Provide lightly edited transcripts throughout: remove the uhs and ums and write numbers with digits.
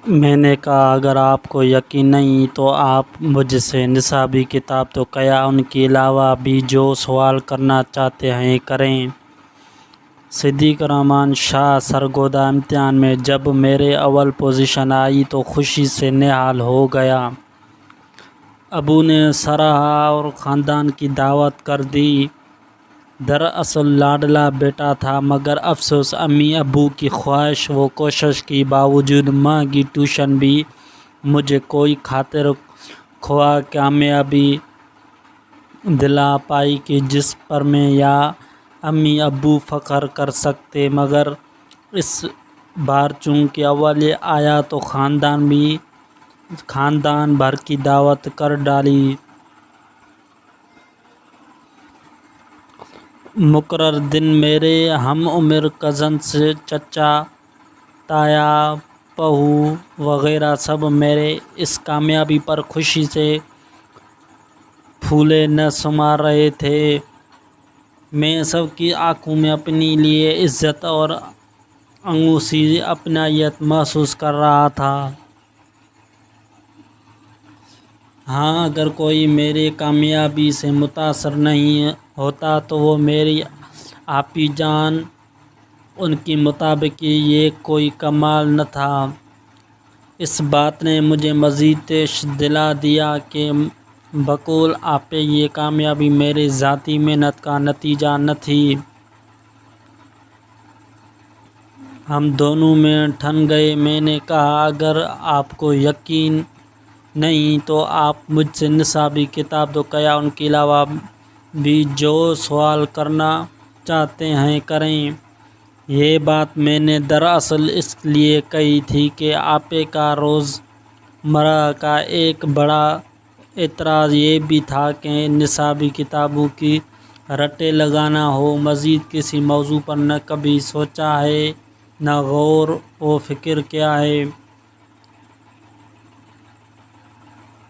میں نے کہا اگر آپ کو یقین نہیں تو آپ مجھ سے نصابی کتاب تو کیا ان کے علاوہ بھی جو سوال کرنا چاہتے ہیں کریں۔ صدیق الرحمن شاہ سرگودہ امتحان میں جب میرے اول پوزیشن آئی تو خوشی سے نہال ہو گیا۔ ابو نے سراہا اور خاندان کی دعوت کر دی۔ دراصل لاڈلا بیٹا تھا مگر افسوس امی ابو کی خواہش و کوشش کے باوجود مہنگی ٹیوشن بھی مجھے کوئی خاطر خواہ کامیابی دلا پائی کہ جس پر میں یا امی ابو فخر کر سکتے، مگر اس بار چونکہ اول آیا تو خاندان بھر کی دعوت کر ڈالی۔ مقرر دن میرے ہم عمر کزنس، چچا، تایا، بہو وغیرہ سب میرے اس کامیابی پر خوشی سے پھولے نہ سما رہے تھے۔ میں سب کی آنکھوں میں اپنے لیے عزت اور انوسی اپنائیت محسوس کر رہا تھا۔ ہاں، اگر کوئی میری کامیابی سے متاثر نہیں ہوتا تو وہ میری آپی جان۔ ان کے مطابق یہ کوئی کمال نہ تھا۔ اس بات نے مجھے مزید تیش دلا دیا کہ بقول آپے یہ کامیابی میری ذاتی محنت کا نتیجہ نہ تھی۔ ہم دونوں میں ٹھن گئے۔ میں نے کہا اگر آپ کو یقین نہیں تو آپ مجھ سے نصابی کتاب تو کیا ان کے علاوہ بھی جو سوال کرنا چاہتے ہیں کریں۔ یہ بات میں نے دراصل اس لیے کہی تھی کہ آپے کا روز مرہ کا ایک بڑا اعتراض یہ بھی تھا کہ نصابی کتابوں کی رٹیں لگانا ہو۔ مزید کسی موضوع پر نہ کبھی سوچا ہے نہ غور و فکر کیا ہے۔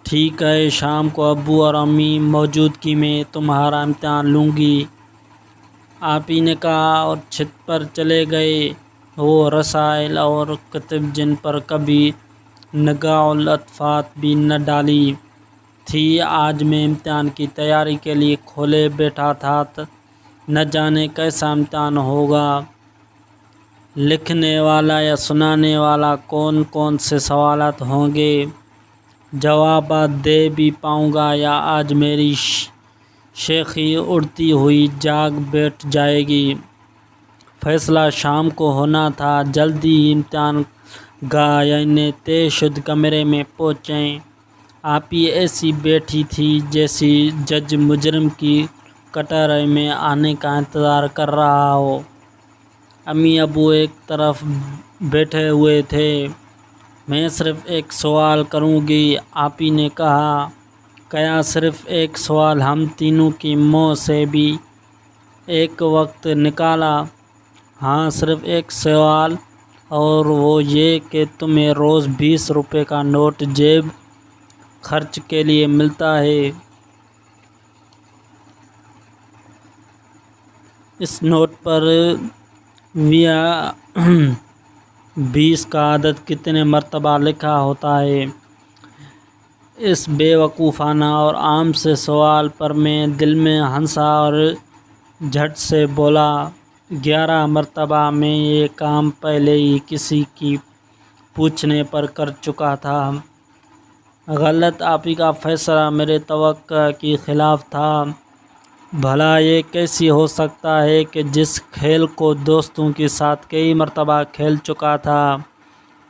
ٹھیک ہے، شام کو ابو اور امی موجودگی میں تمہارا امتحان لوں گی، آپی نے کہا اور چھت پر چلے گئے۔ وہ رسائل اور کتب جن پر کبھی نگاہ الطفات بھی نہ ڈالی تھی آج میں امتحان کی تیاری کے لیے کھولے بیٹھا تھا۔ نہ جانے کیسا امتحان ہوگا، لکھنے والا یا سنانے والا کون کون سے سوالات ہوں گے، جوابات دے بھی پاؤں گا یا آج میری شیخی اڑتی ہوئی جاگ بیٹھ جائے گی۔ فیصلہ شام کو ہونا تھا۔ جلدی ہی امتحان گاہ یعنی طے شدہ کمرے میں پہنچے۔ آپی ایسی بیٹھی تھی جیسے جج مجرم کی کٹہرے میں آنے کا انتظار کر رہا ہو۔ امی ابو ایک طرف بیٹھے ہوئے تھے۔ میں صرف ایک سوال کروں گی، آپی نے کہا۔ کیا صرف ایک سوال؟ ہم تینوں کے منہ سے بھی ایک وقت نکلا۔ ہاں، صرف ایک سوال، اور وہ یہ کہ تمہیں روز 20 روپے کا نوٹ جیب خرچ کے لیے ملتا ہے۔ اس نوٹ پر 20 کا عدد کتنے مرتبہ لکھا ہوتا ہے؟ اس بے وقوفانہ اور عام سے سوال پر میں دل میں ہنسا اور جھٹ سے بولا، 11 مرتبہ۔ میں یہ کام پہلے ہی کسی کی پوچھنے پر کر چکا تھا۔ غلط، آپی کا فیصلہ میرے توقع کے خلاف تھا۔ بھلا یہ کیسے ہو سکتا ہے کہ جس کھیل کو دوستوں کے ساتھ کئی مرتبہ کھیل چکا تھا،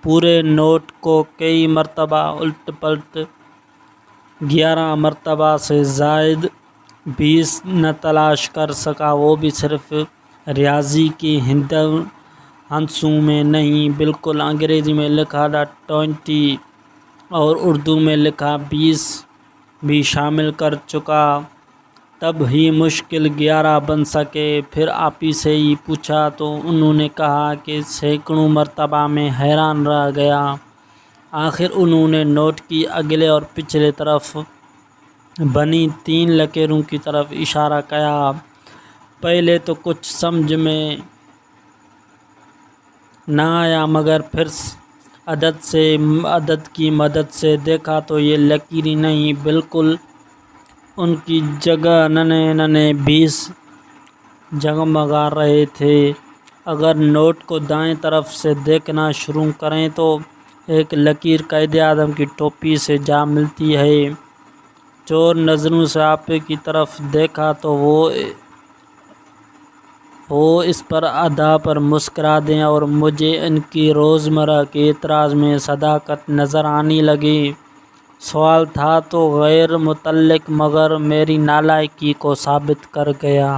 پورے نوٹ کو کئی مرتبہ الٹ پلٹ 11 مرتبہ سے زائد 20 نہ تلاش کر سکا، وہ بھی صرف ریاضی کے ہندسوں میں نہیں بلکہ انگریزی میں لکھا 20 اور اردو میں لکھا 20 بھی شامل کر چکا، تب ہی مشکل 11 بن سکے۔ پھر آپی سے ہی پوچھا تو انہوں نے کہا کہ سینکڑوں مرتبہ۔ میں حیران رہ گیا۔ آخر انہوں نے نوٹ کی اگلے اور پچھلے طرف بنی 3 لکیروں کی طرف اشارہ کیا۔ پہلے تو کچھ سمجھ میں نہ آیا، مگر پھر عدد کی مدد سے دیکھا تو یہ لکیریں نہیں، بالکل ان کی جگہ ننھے ننھے 20 جگمگا رہے تھے۔ اگر نوٹ کو دائیں طرف سے دیکھنا شروع کریں تو ایک لکیر قائد اعظم کی ٹوپی سے جا ملتی ہے۔ چور نظروں سے آپے کی طرف دیکھا تو وہ اس پر ادا پر مسکرا دیں اور مجھے ان کی روزمرہ کے اعتراض میں صداقت نظر آنے لگی۔ سوال تھا تو غیر متعلق مگر میری نالائکی کو ثابت کر گیا۔